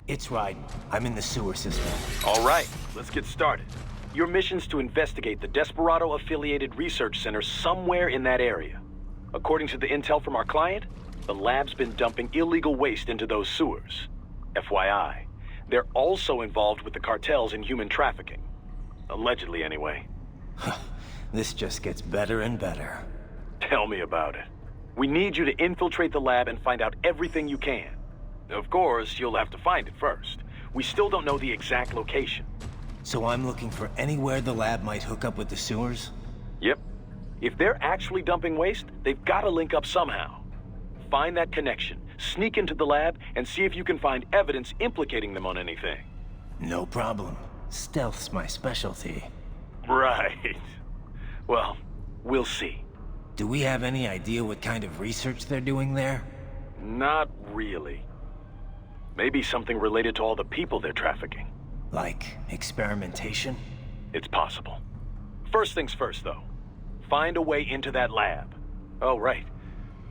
It's right. I'm in the sewer system. All right, let's get started. Your mission's to investigate the Desperado-affiliated research center somewhere in that area. According to the intel from our client, the lab's been dumping illegal waste into those sewers. FYI, they're also involved with the cartels in human trafficking. Allegedly, anyway. This just gets better and better. Tell me about it. We need you to infiltrate the lab and find out everything you can. Of course, you'll have to find it first. We still don't know the exact location. So I'm looking for anywhere the lab might hook up with the sewers? Yep. If they're actually dumping waste, they've got to link up somehow. Find that connection, sneak into the lab, and see if you can find evidence implicating them on anything. No problem. Stealth's my specialty. Right. Well, we'll see. Do we have any idea what kind of research they're doing there? Not really. Maybe something related to all the people they're trafficking. Like experimentation? It's possible. First things first, though. Find a way into that lab. Oh, right.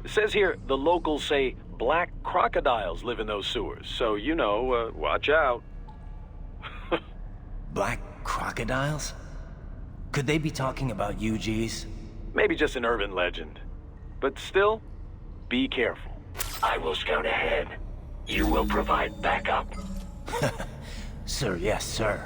It says here the locals say black crocodiles live in those sewers, so, you know, watch out. Black crocodiles? Could they be talking about UGs? Maybe just an urban legend. But still, be careful. I will scout ahead. You will provide backup. Sir, yes, sir.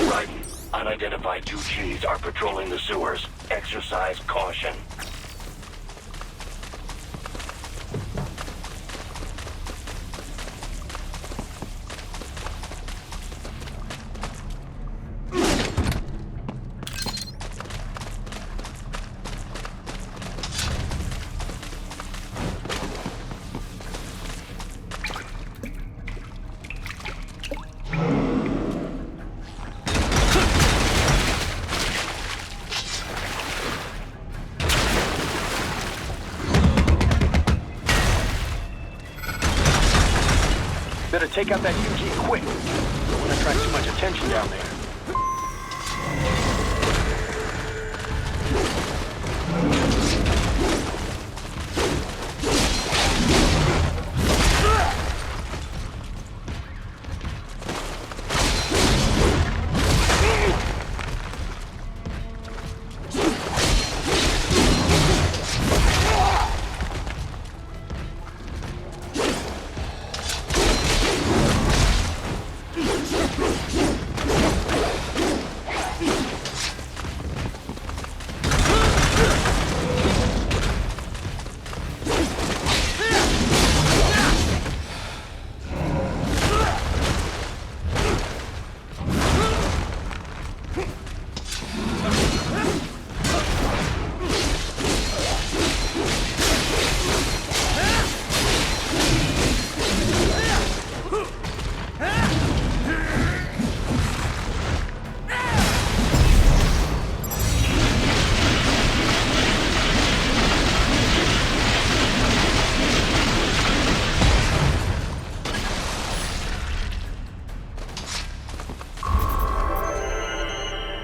Right. Unidentified UGs are patrolling the sewers. Exercise caution. Better take out that UG quick. Don't want to attract too much attention down there.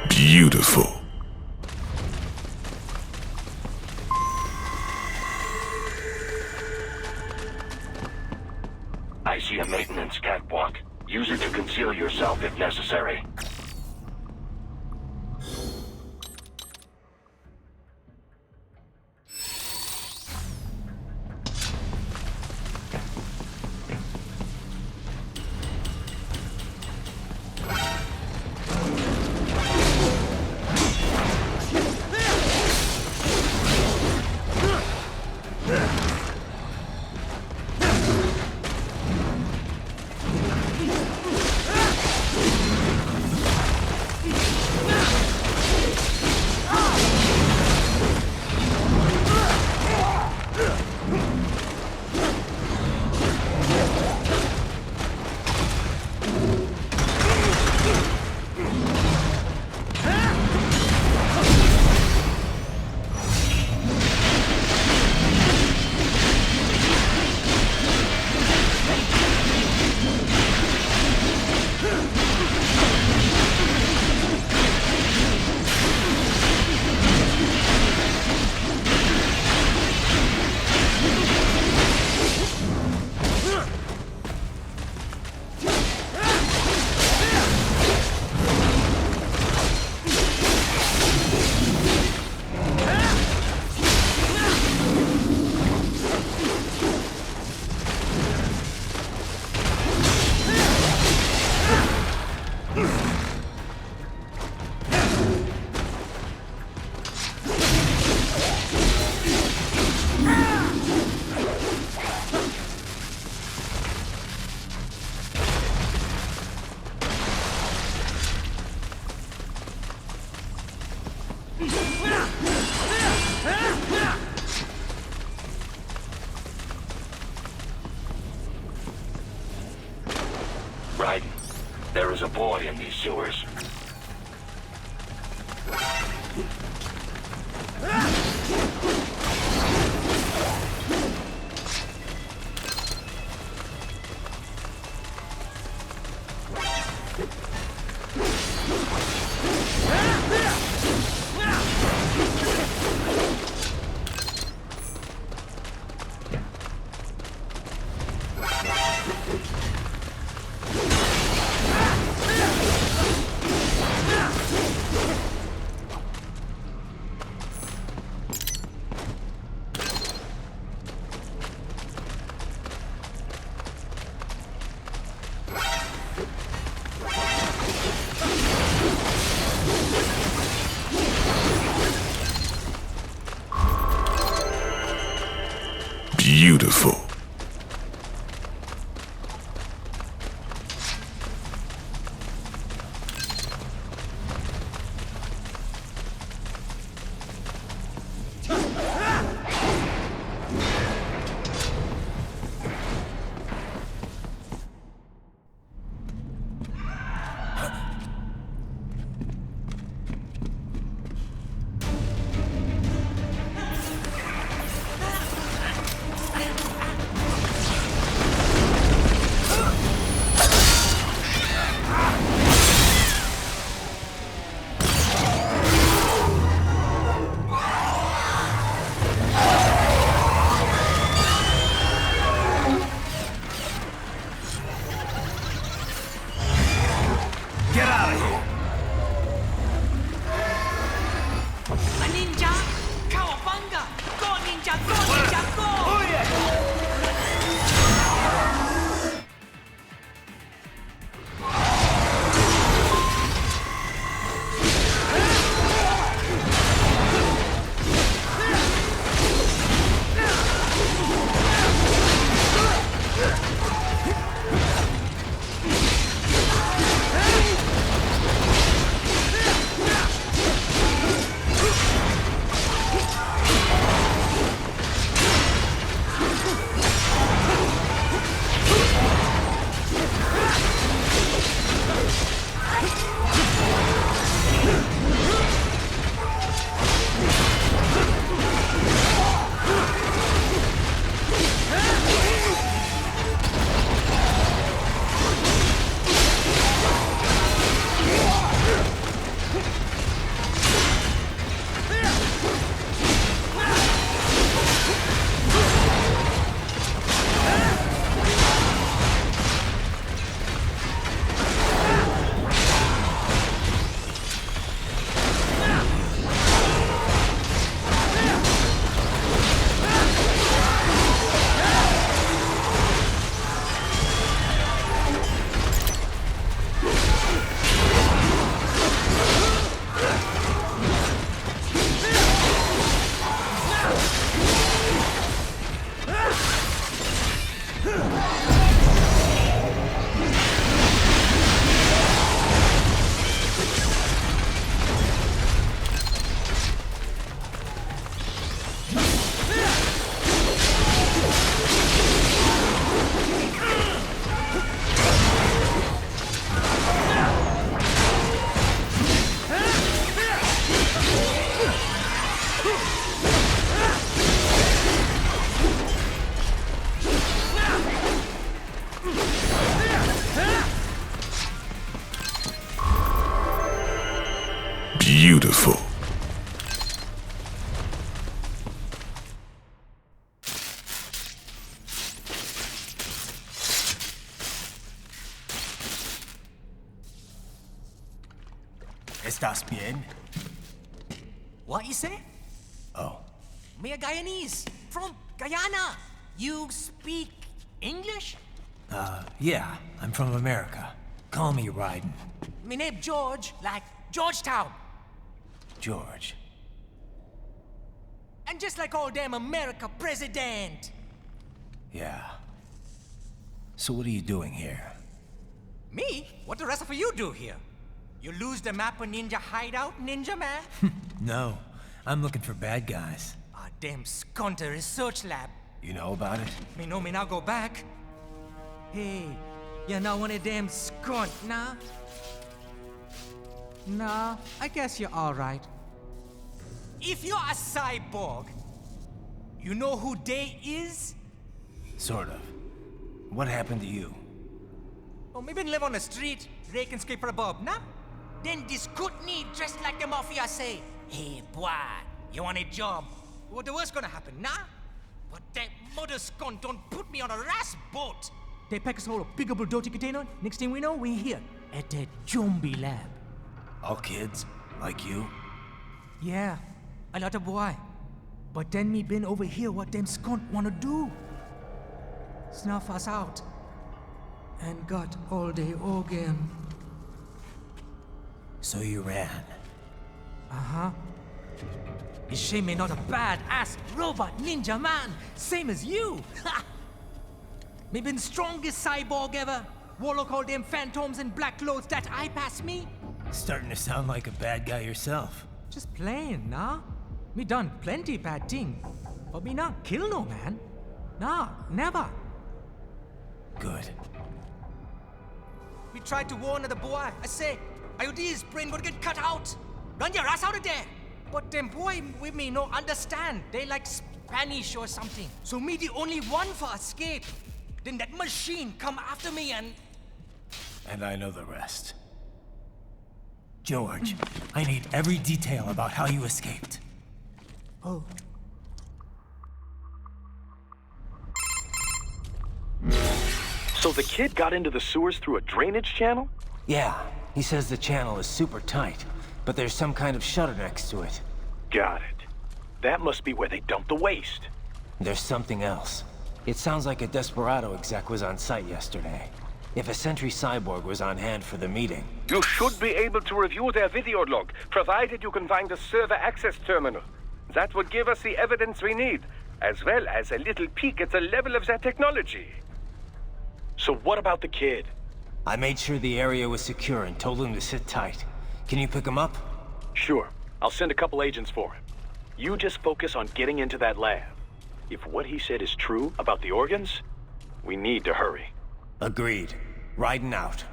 Beautiful. I see a maintenance catwalk. Use it to conceal yourself if necessary. boy in these sewers. Beautiful. Beautiful. ¿Estás bien? What you say? Oh, Me a Guyanese from Guyana. You speak English? yeah, I'm from America. Call me Ryden. Me name George, like Georgetown. George. And just like all damn America president. Yeah. So what are you doing here? Me? What the rest of you do here? You lose the map of Ninja Hideout, Ninja Man? No, I'm looking for bad guys. Ah, damn skunter research lab. You know about it? Me know me now go back. Hey, you're not one of them skunt, nah? Nah, I guess you're alright. If you're a cyborg, you know who Day is? Sort of. What happened to you? Oh, maybe live on the street, rake and scrape for a bob, nah? Then this good need dressed like the mafia say, hey boy, you want a job? What the worst gonna happen, nah? But that mother scum don't put me on a ras boat. They pack us all a big old dirty container. Next thing we know, we're here at that zombie lab. All kids? Like you? Yeah, a lot of boy. But then me been over here what them skunt wanna do. Snuff us out. And got all the organ. So you ran. Uh-huh. It's shame me not a bad-ass robot ninja man, same as you. Me been strongest cyborg ever. Warlock all them phantoms in black clothes that eye pass me. Starting to sound like a bad guy yourself. Just playing, nah? Me done plenty bad thing. But me not kill no man. Nah, never. Good. We tried to warn the boy. I say, IOD's brain gonna get cut out. Run your ass out of there. But them boy with me no understand. They like Spanish or something. So me the only one for escape. Then that machine come after me and... And I know the rest. George, I need every detail about how you escaped. Oh. So the kid got into the sewers through a drainage channel? Yeah, he says the channel is super tight, but there's some kind of shutter next to it. Got it. That must be where they dumped the waste. There's something else. It sounds like a Desperado exec was on site yesterday. If a Sentry cyborg was on hand for the meeting. You should be able to review their video log, provided you can find a server access terminal. That would give us the evidence we need, as well as a little peek at the level of their technology. So what about the kid? I made sure the area was secure and told him to sit tight. Can you pick him up? Sure. I'll send a couple agents for him. You just focus on getting into that lab. If what he said is true about the organs, we need to hurry. Agreed. Riding out.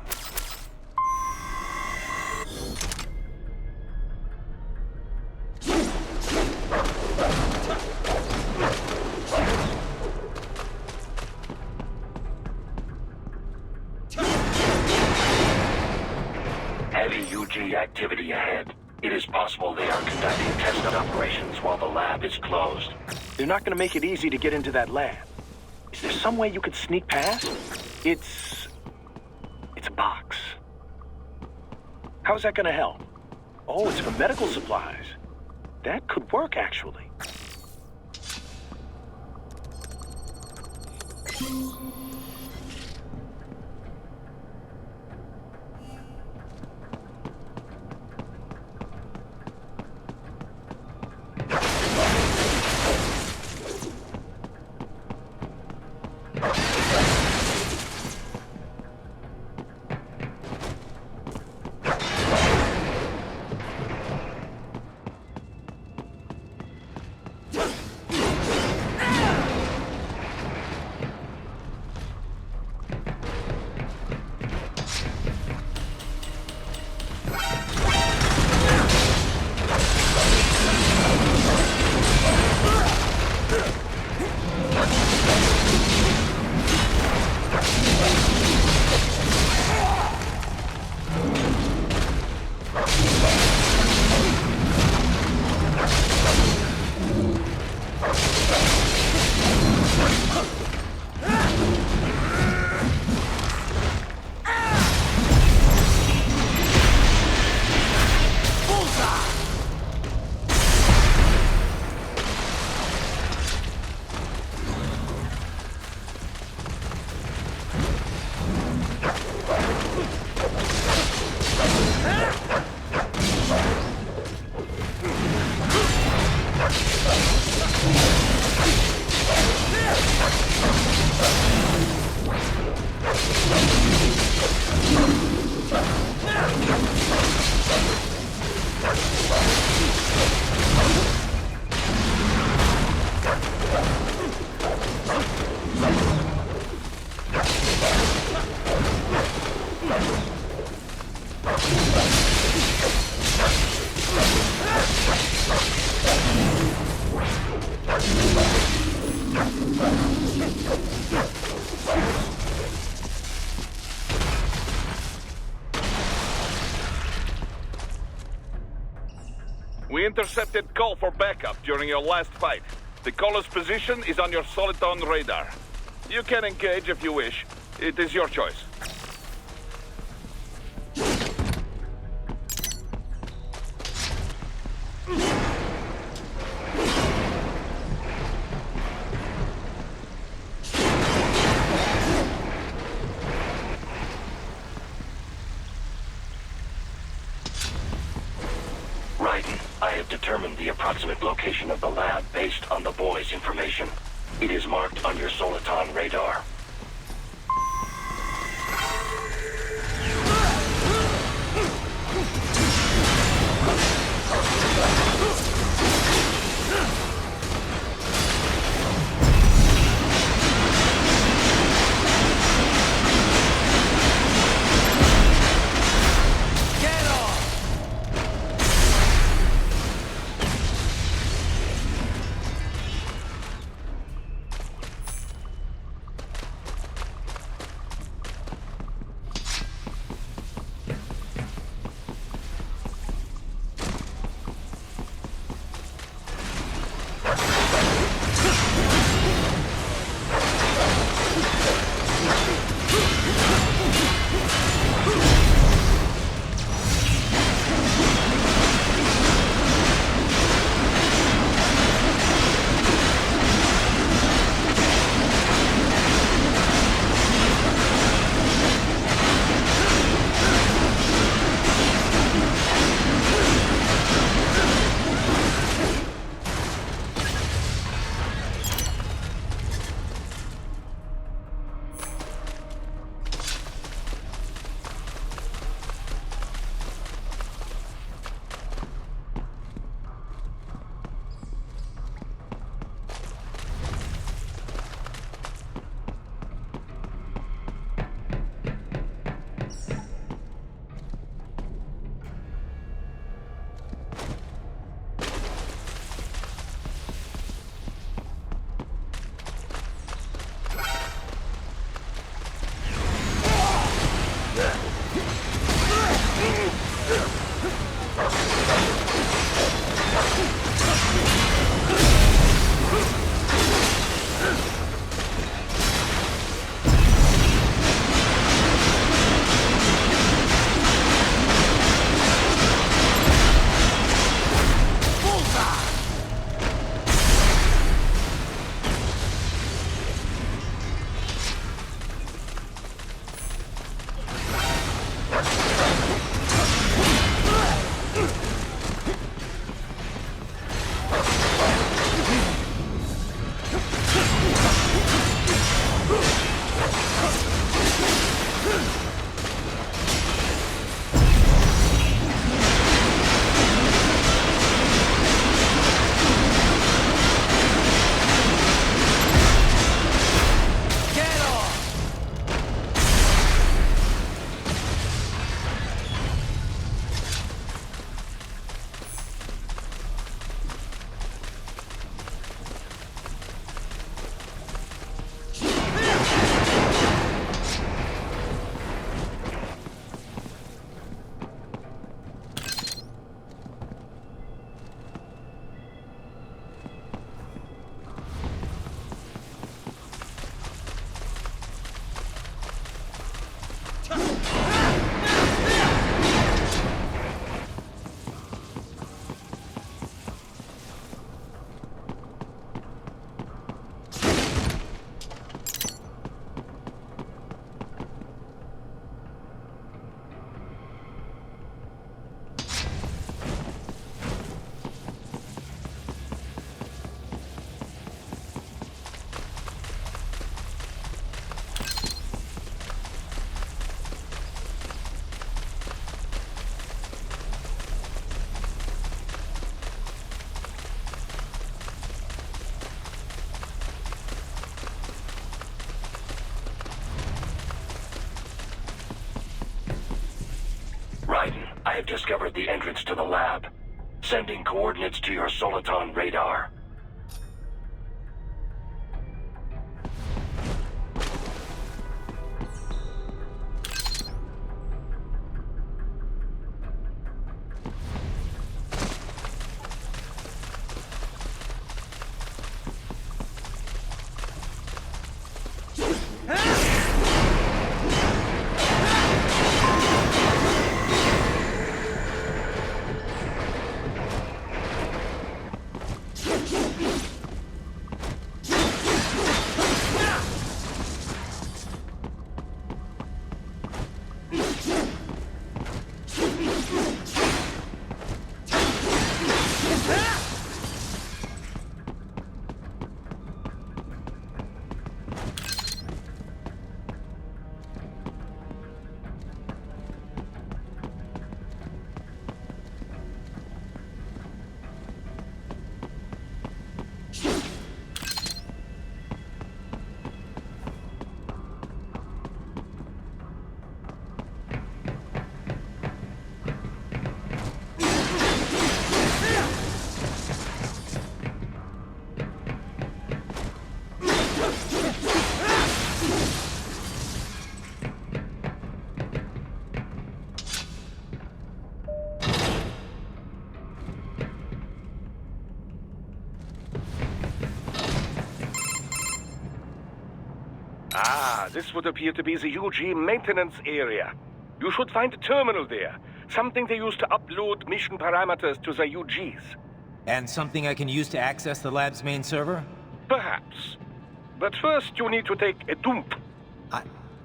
Heavy UG activity ahead. It is possible they are conducting test operations while the lab is closed. They're not gonna make it easy to get into that lab. Is there some way you could sneak past? It's a box. How's that gonna help? Oh, it's for medical supplies. That could work, actually. intercepted call for backup during your last fight. The caller's position is on your Soliton radar. You can engage if you wish. It is your choice. I have determined the approximate location of the lab based on the boy's information. It is marked on your Soliton radar. I have discovered the entrance to the lab. Sending coordinates to your Soliton radar. Ah, this would appear to be the UG maintenance area. You should find a terminal there. Something they use to upload mission parameters to the UGs. And something I can use to access the lab's main server? Perhaps. But first you need to take a dump.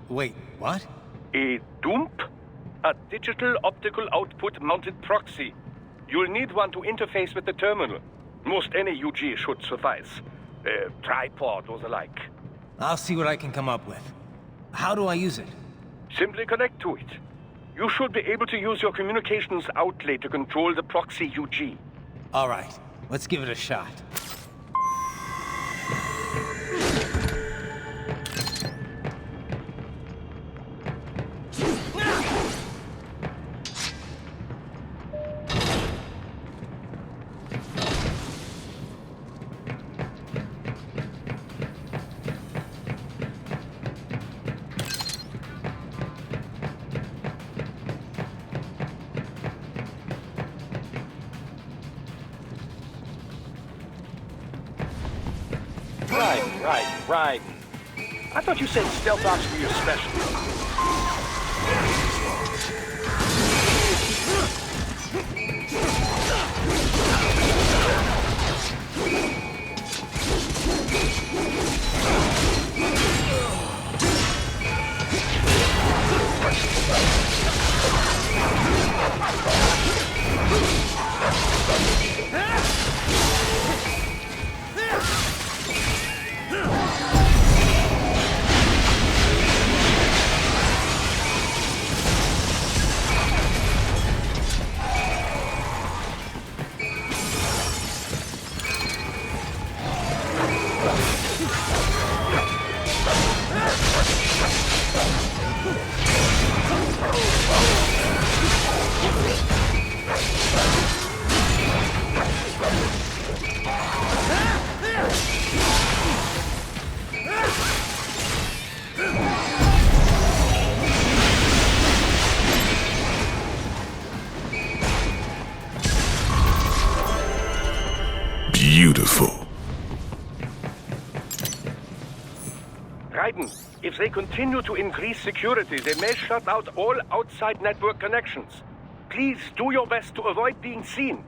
Wait, what? A dump? A digital optical output mounted proxy. You'll need one to interface with the terminal. Most any UG should suffice. A tripod or the like. I'll see what I can come up with. How do I use it? Simply connect to it. You should be able to use your communications outlet to control the proxy UG. All right, let's give it a shot. Right. I thought you said stealth ops were your specialty. Beautiful. Raiden, if they continue to increase security, they may shut out all outside network connections. Please do your best to avoid being seen.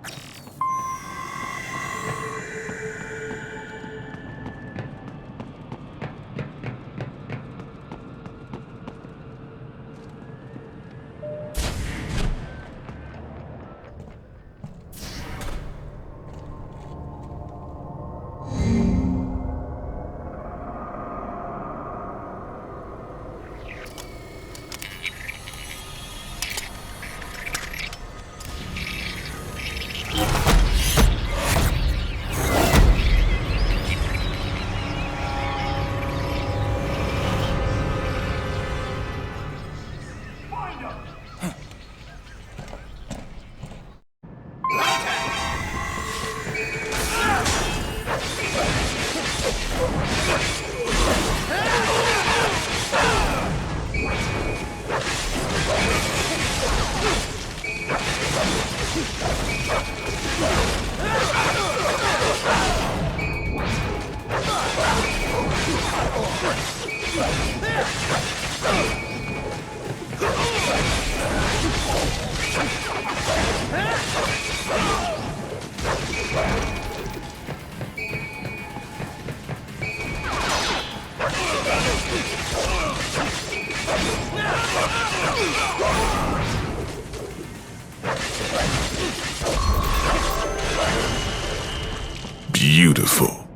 Beautiful.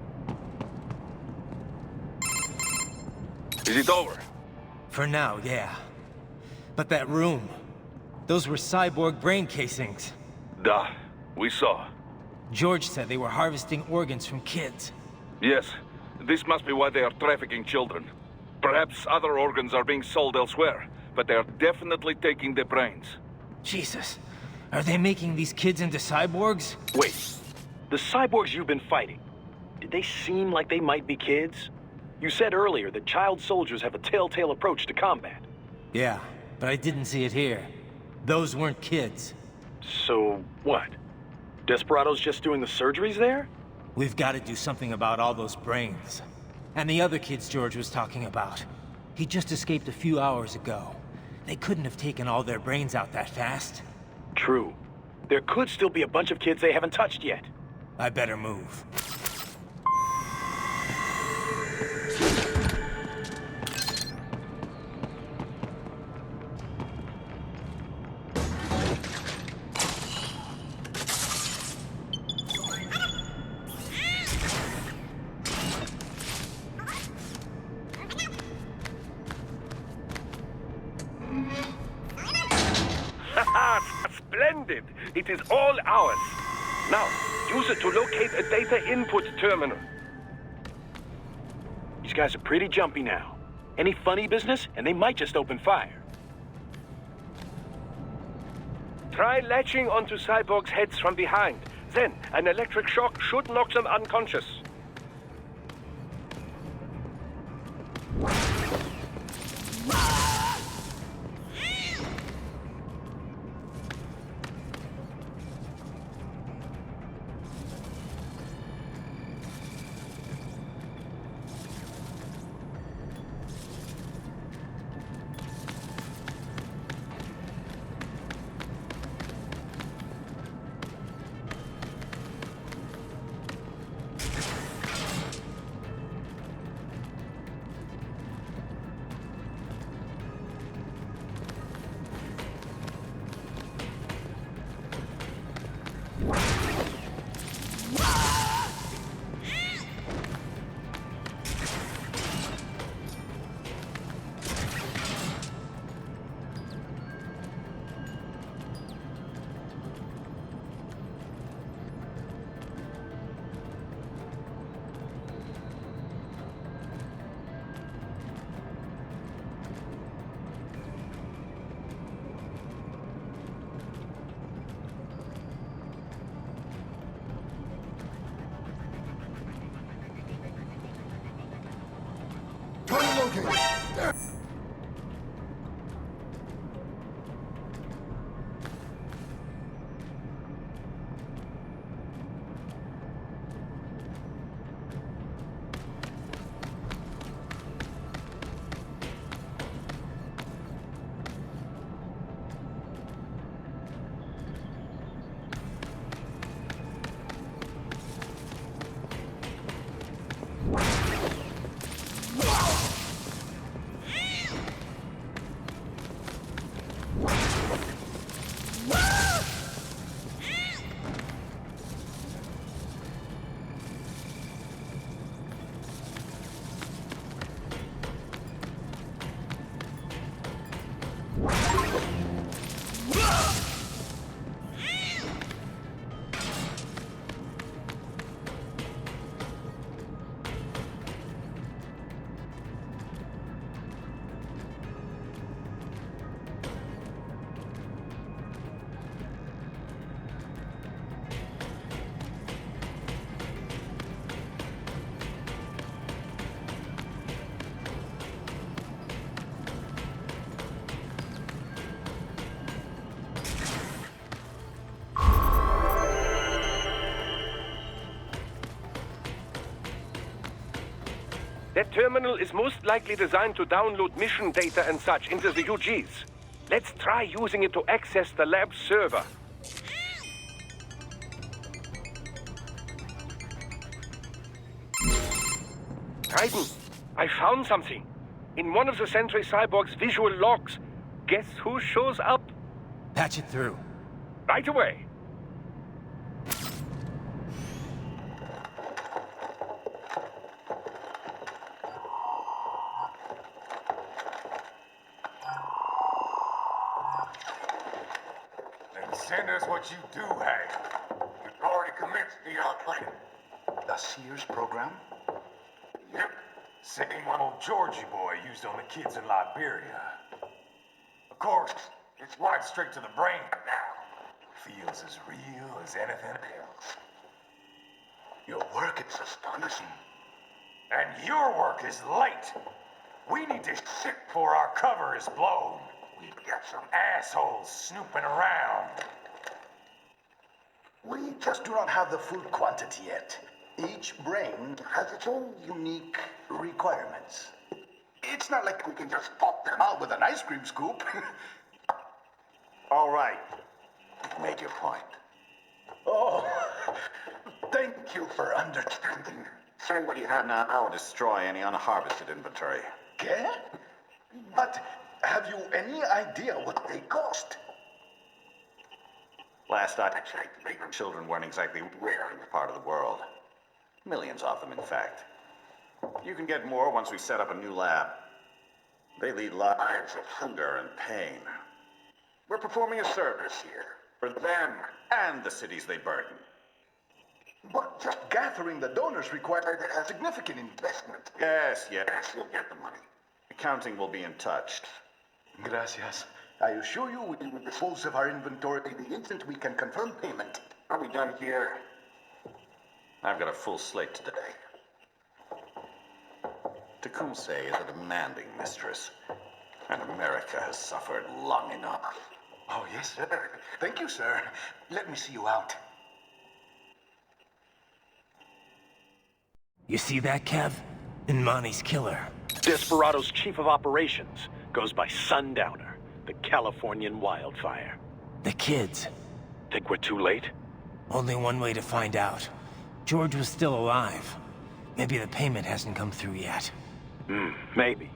Is it over? For now, yeah. But that room, those were cyborg brain casings. Duh. We saw. George said they were harvesting organs from kids. Yes. This must be why they are trafficking children. Perhaps other organs are being sold elsewhere, but they are definitely taking the brains. Jesus, are they making these kids into cyborgs? Wait, the cyborgs you've been fighting, did they seem like they might be kids? You said earlier that child soldiers have a telltale approach to combat. Yeah, but I didn't see it here. Those weren't kids. So, what? Desperado's just doing the surgeries there? We've got to do something about all those brains. And the other kids George was talking about. He just escaped a few hours ago. They couldn't have taken all their brains out that fast. True. There could still be a bunch of kids they haven't touched yet. I better move. Splendid! It is all ours. Now, use it to locate a data input terminal. These guys are pretty jumpy now. Any funny business, and they might just open fire. Try latching onto cyborgs' heads from behind. Then, an electric shock should knock them unconscious. That terminal is most likely designed to download mission data and such into the UGs. Let's try using it to access the lab server. Titan, I found something. In one of the Sentry Cyborg's visual logs. Guess who shows up? Patch it through. Right away. Send us what you do have. You've already commenced the outplanning. The Sears program? Yep. Same one old Georgie boy used on the kids in Liberia. Of course, it's right straight to the brain now. Feels as real as anything else. Your work is astonishing. And your work is late. We need to shit before our cover is blown. We've got some assholes snooping around. We just do not have the full quantity yet. Each brain has its own unique requirements. It's not like we can just pop them out with an ice cream scoop. All right. You've made your point. Oh, thank you for understanding. Send what you have now. I'll destroy any unharvested inventory. Okay? But have you any idea what they cost? Last I checked, children weren't exactly rare in this part of the world. Millions of them, in fact. You can get more once we set up a new lab. They lead lives of hunger and pain. We're performing a service here for them and the cities they burden. But just gathering the donors required a significant investment. Yes, you'll get the money. Accounting will be in touch. Gracias. I assure you we will dispose of our inventory the instant we can confirm payment. Are we done here? I've got a full slate today. Tecumseh is a demanding mistress, and America has suffered long enough. Oh, yes, sir. Thank you, sir. Let me see you out. You see that, Kev? Imani's killer. Desperado's chief of operations goes by Sundowner, the Californian wildfire. The kids. Think we're too late? Only one way to find out. George was still alive. Maybe the payment hasn't come through yet. Maybe.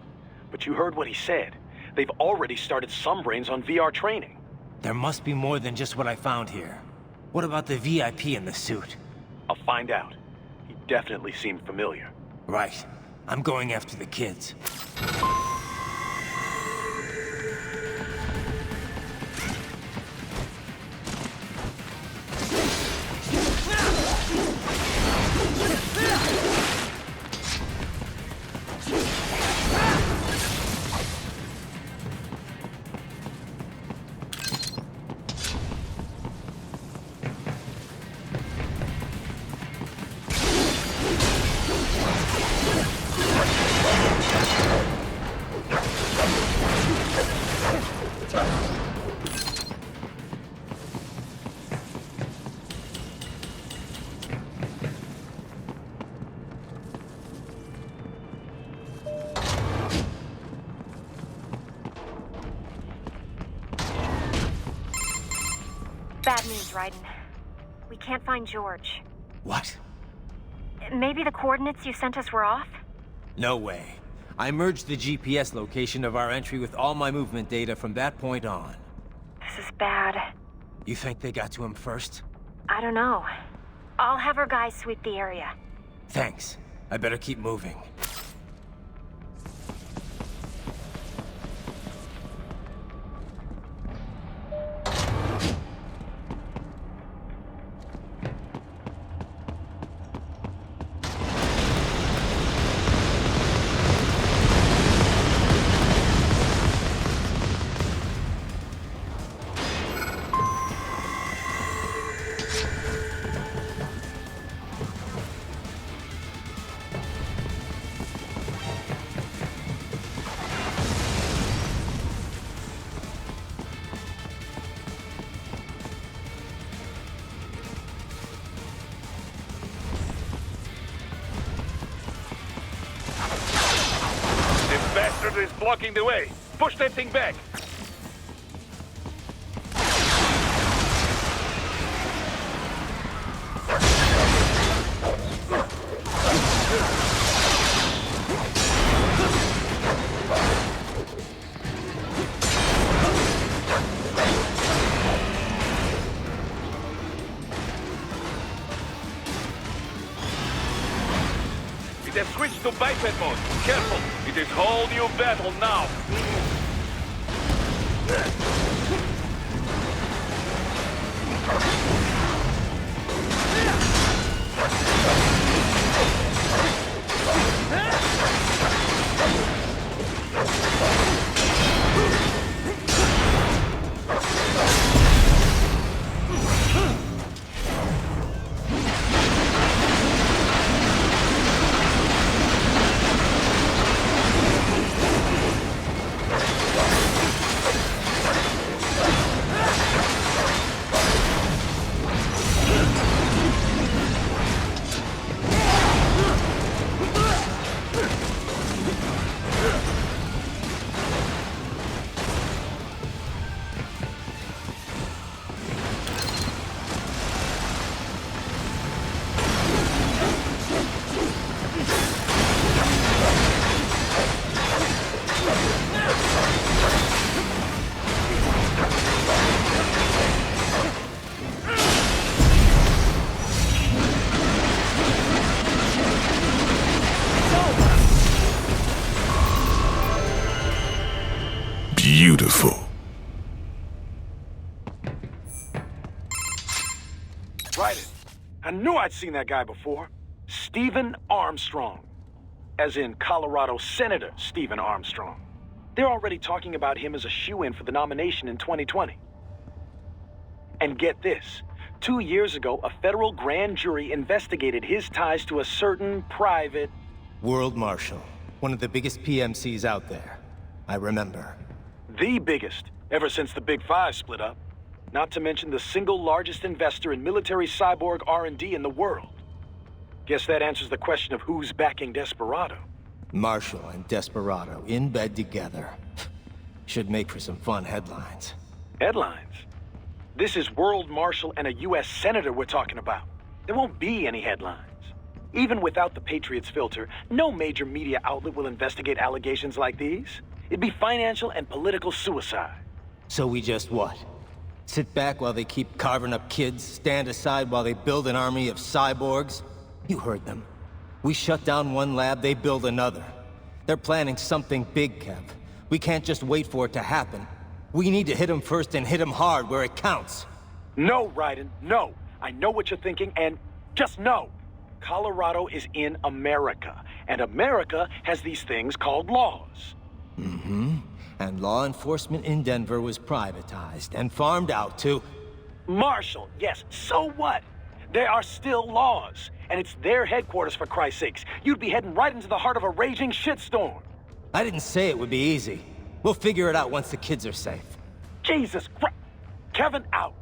But you heard what he said. They've already started some brains on VR training. There must be more than just what I found here. What about the VIP in the suit? I'll find out. He definitely seemed familiar. Right. I'm going after the kids. Bad news, Raiden. We can't find George. What? Maybe the coordinates you sent us were off? No way. I merged the GPS location of our entry with all my movement data from that point on. This is bad. You think they got to him first? I don't know. I'll have our guys sweep the area. Thanks. I better keep moving. Is blocking the way. Push that thing back. It has switched to biped mode. Careful. It is whole new battle now. beautiful. Right. I knew I'd seen that guy before. Stephen Armstrong. As in Colorado Senator Stephen Armstrong. They're already talking about him as a shoo-in for the nomination in 2020. And get this. 2 years ago, a federal grand jury investigated his ties to a certain private... World Marshal. One of the biggest PMCs out there. I remember. The biggest, ever since the Big Five split up. Not to mention the single largest investor in military cyborg R&D in the world. Guess that answers the question of who's backing Desperado. Marshall and Desperado in bed together. Should make for some fun headlines. Headlines? This is World Marshal and a U.S. Senator we're talking about. There won't be any headlines. Even without the Patriots filter, no major media outlet will investigate allegations like these. It'd be financial and political suicide. So we just what? Sit back while they keep carving up kids, stand aside while they build an army of cyborgs? You heard them. We shut down one lab, they build another. They're planning something big, Kev. We can't just wait for it to happen. We need to hit them first and hit them hard where it counts. No, Raiden, no. I know what you're thinking, and just no. Colorado is in America, and America has these things called laws. Mm-hmm. And law enforcement in Denver was privatized and farmed out to... Marshall, yes, so what? There are still laws, and it's their headquarters, for Christ's sakes. You'd be heading right into the heart of a raging shitstorm. I didn't say it would be easy. We'll figure it out once the kids are safe. Jesus Christ. Kevin out.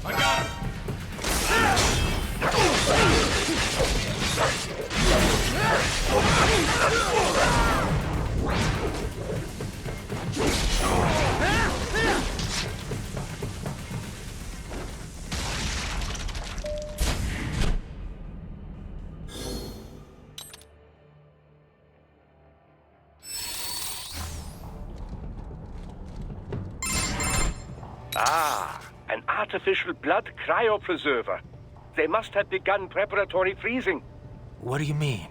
I got him! Ah, an artificial blood cryopreserver. They must have begun preparatory freezing. What do you mean?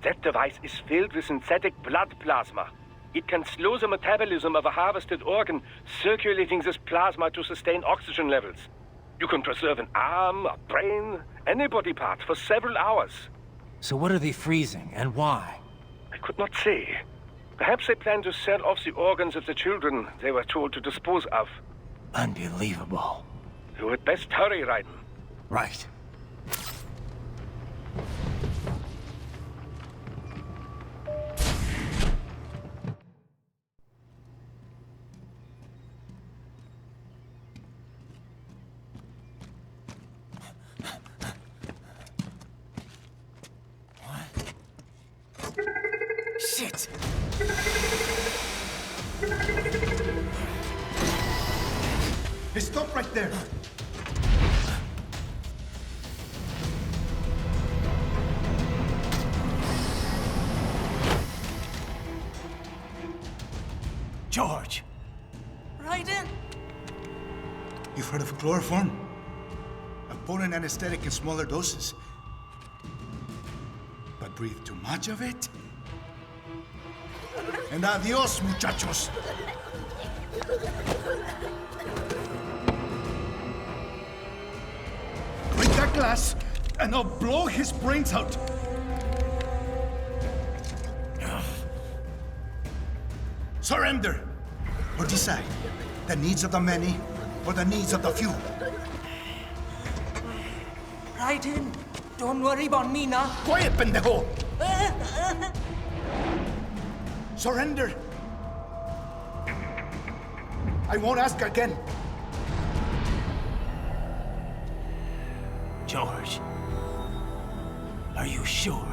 That device is filled with synthetic blood plasma. It can slow the metabolism of a harvested organ, circulating this plasma to sustain oxygen levels. You can preserve an arm, a brain, any body part for several hours. So what are they freezing, and why? I could not say. Perhaps they plan to sell off the organs of the children they were told to dispose of. Unbelievable. You had best hurry, Raiden. Right. Shit! Hey, stop right there! George! Raiden! You've heard of chloroform? A potent anesthetic in smaller doses. But breathe too much of it? And adios, muchachos! Break that glass, and I'll blow his brains out! Surrender! Or decide, the needs of the many, or the needs of the few. Raiden, don't worry about me now. Quiet, pendejo! Surrender! I won't ask again. George, are you sure?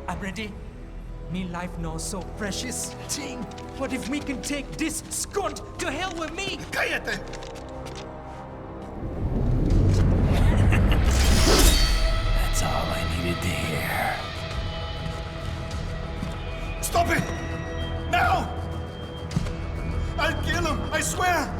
I'm ready. Me life now so precious. Ting, what if we can take this skunt to hell with me? Cállate! needed to hear. Stop it! Now! I'll kill him, I swear!